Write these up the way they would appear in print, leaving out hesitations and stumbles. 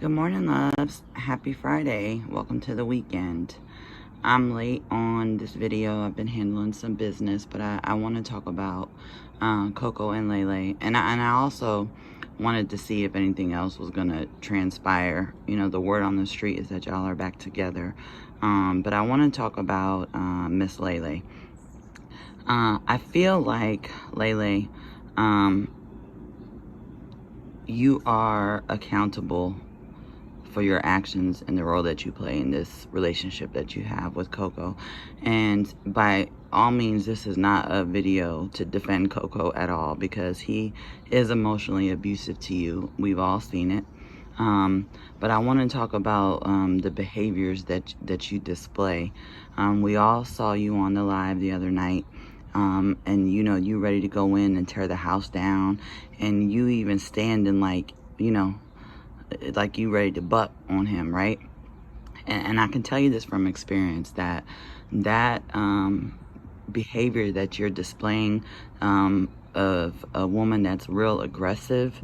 Good morning, loves. Happy Friday. Welcome to the weekend. I'm late on this video. I've been handling some business, but I want to talk about Coco and Lele. And I also wanted to see if anything else was going to transpire. You know, the word on the street is that y'all are back together. But I want to talk about Miss Lele. I feel like, Lele, you are accountable for your actions and the role that you play in this relationship that you have with Coco. And by all means, this is not a video to defend Coco at all, because he is emotionally abusive to you. We've all seen it. But I want to talk about the behaviors that you display. We all saw you on the live the other night. And you know, you ready to go in and tear the house down, and you even standing like, you know, like you ready to butt on him, right? And I can tell you this from experience, that behavior that you're displaying of a woman that's real aggressive,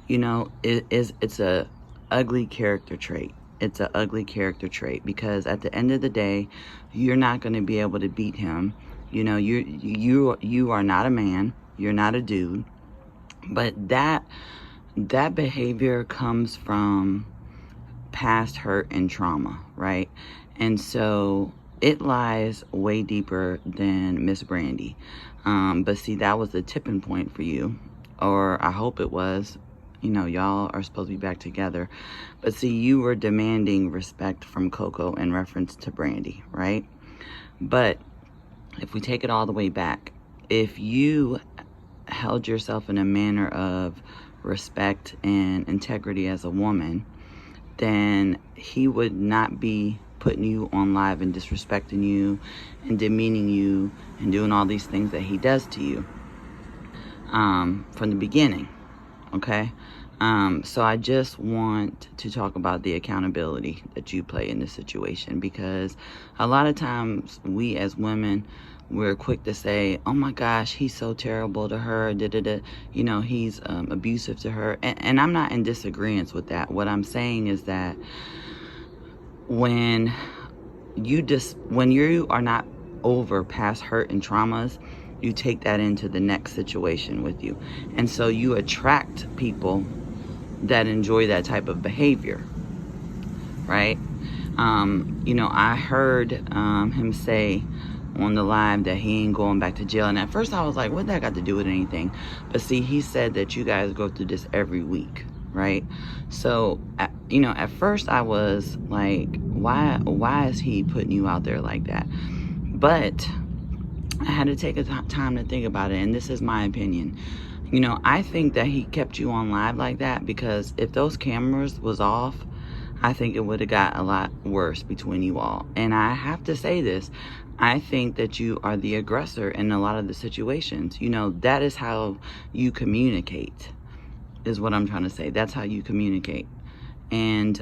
you know, it's a ugly character trait. It's an ugly character trait, because at the end of the day, you're not going to be able to beat him. You know, you are not a man. You're not a dude. But that behavior comes from past hurt and trauma, right? And so it lies way deeper than Miss Brandy. But see, that was the tipping point for you, or I hope it was. You know, y'all are supposed to be back together. But see, you were demanding respect from Coco in reference to Brandy, right? But if we take it all the way back, if you held yourself in a manner of respect and integrity as a woman, then he would not be putting you on live and disrespecting you and demeaning you and doing all these things that he does to you from the beginning, okay? So I just want to talk about the accountability that you play in this situation, because a lot of times we as women, we're quick to say, oh my gosh, he's so terrible to her, you know, he's abusive to her. And I'm not in disagreement with that. What I'm saying is that when you are not over past hurt and traumas, you take that into the next situation with you. And so you attract people that enjoy that type of behavior, right? You know, I heard him say on the live that he ain't going back to jail. And at first I was like, what that got to do with anything? But see, he said that you guys go through this every week, right? So, you know, at first I was like, why is he putting you out there like that? But I had to take a time to think about it, and this is my opinion. You know, I think that he kept you on live like that because if those cameras was off, I think it would have got a lot worse between you all. And I have to say this, I think that you are the aggressor in a lot of the situations. You know, that is how you communicate, is what I'm trying to say. That's how you communicate. And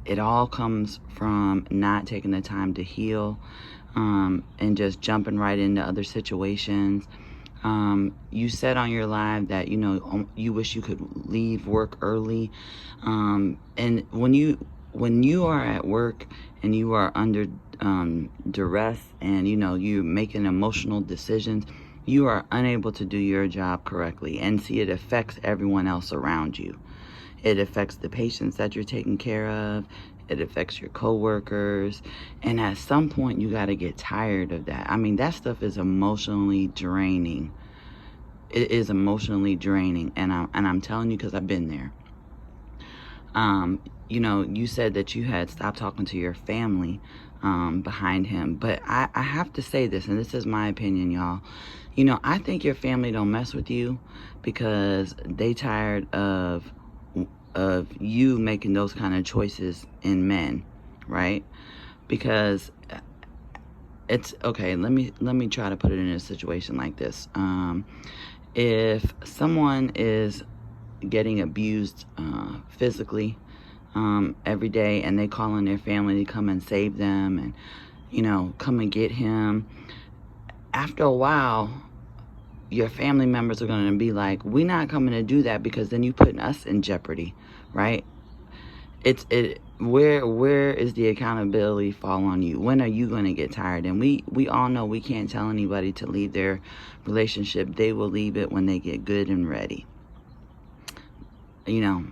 it all comes from not taking the time to heal, and just jumping right into other situations. You said on your live that, you know, you wish you could leave work early. And when you are at work and you are under duress, and, you know, you're making emotional decisions, you are unable to do your job correctly. And see, it affects everyone else around you. It affects the patients that you're taking care of. It affects your coworkers. And at some point, you got to get tired of that. I mean, that stuff is emotionally draining. It is emotionally draining. And I'm telling you, because I've been there. You know, you said that you had stopped talking to your family behind him. But I have to say this, and this is my opinion, y'all. You know, I think your family don't mess with you because they tired of you making those kind of choices in men, right? Because it's okay. Let me try to put it in a situation like this. If someone is getting abused physically every day, and they call on their family to come and save them, and, you know, come and get him, after a while, your family members are going to be like, we're not coming to do that, because then you're putting us in jeopardy, right? where is the accountability fall on you? When are you going to get tired? And we all know we can't tell anybody to leave their relationship. They will leave it when they get good and ready. You know,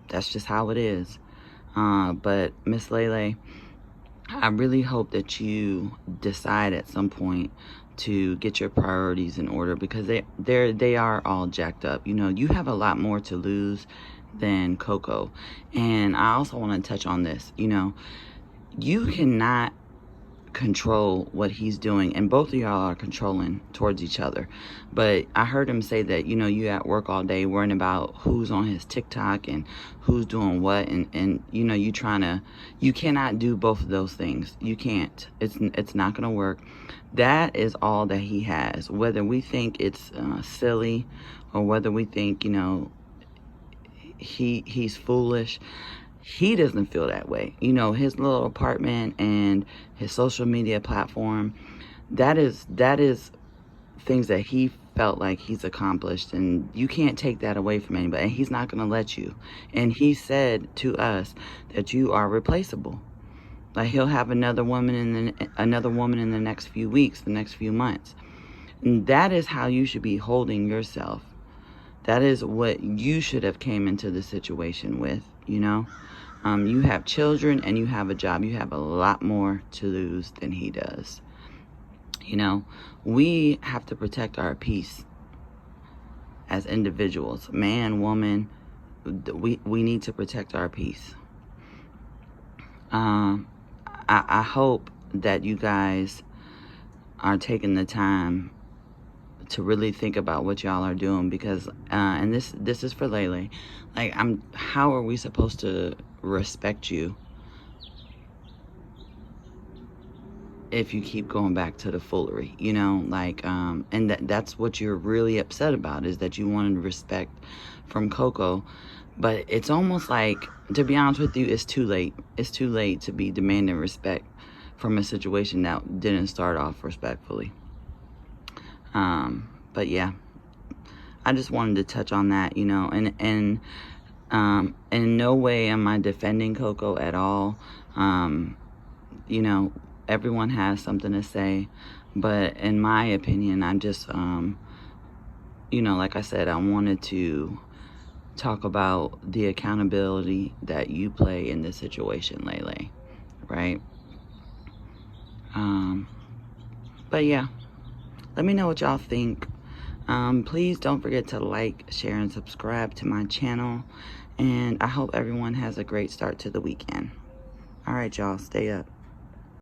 that's just how it is. But Miss Lele, I really hope that you decide at some point to get your priorities in order, because they are all jacked up. You know, you have a lot more to lose than Coco. And I also want to touch on this. You know, you cannot control what he's doing, and both of y'all are controlling towards each other. But I heard him say that, you know, you at work all day worrying about who's on his TikTok and who's doing what, and you know, you cannot do both of those things. You can't. It's not gonna work. That is all that he has, whether we think it's silly, or whether we think, you know, he's foolish. He doesn't feel that way. You know, his little apartment and his social media platform, that is things that he felt like he's accomplished, and you can't take that away from anybody, and he's not going to let you. And he said to us that you are replaceable. Like, he'll have another woman in the next few weeks, the next few months. And that is how you should be holding yourself. That is what you should have came into the situation with, you know. You have children and you have a job. You have a lot more to lose than he does. You know, we have to protect our peace as individuals. Man, woman, we need to protect our peace. I hope that you guys are taking the time to really think about what y'all are doing, because and this is for Lele. Like, how are we supposed to respect you if you keep going back to the foolery, you know? Like, and that's what you're really upset about, is that you wanted respect from Coco. But it's almost like, to be honest with you, it's too late. It's too late to be demanding respect from a situation that didn't start off respectfully. But yeah, I just wanted to touch on that, you know, and in no way am I defending Coco at all. You know, everyone has something to say, but in my opinion, I just, you know, like I said, I wanted to talk about the accountability that you play in this situation, Lele, right? But yeah, let me know what y'all think. Please don't forget to like, share, and subscribe to my channel. And I hope everyone has a great start to the weekend. All right, y'all, stay up.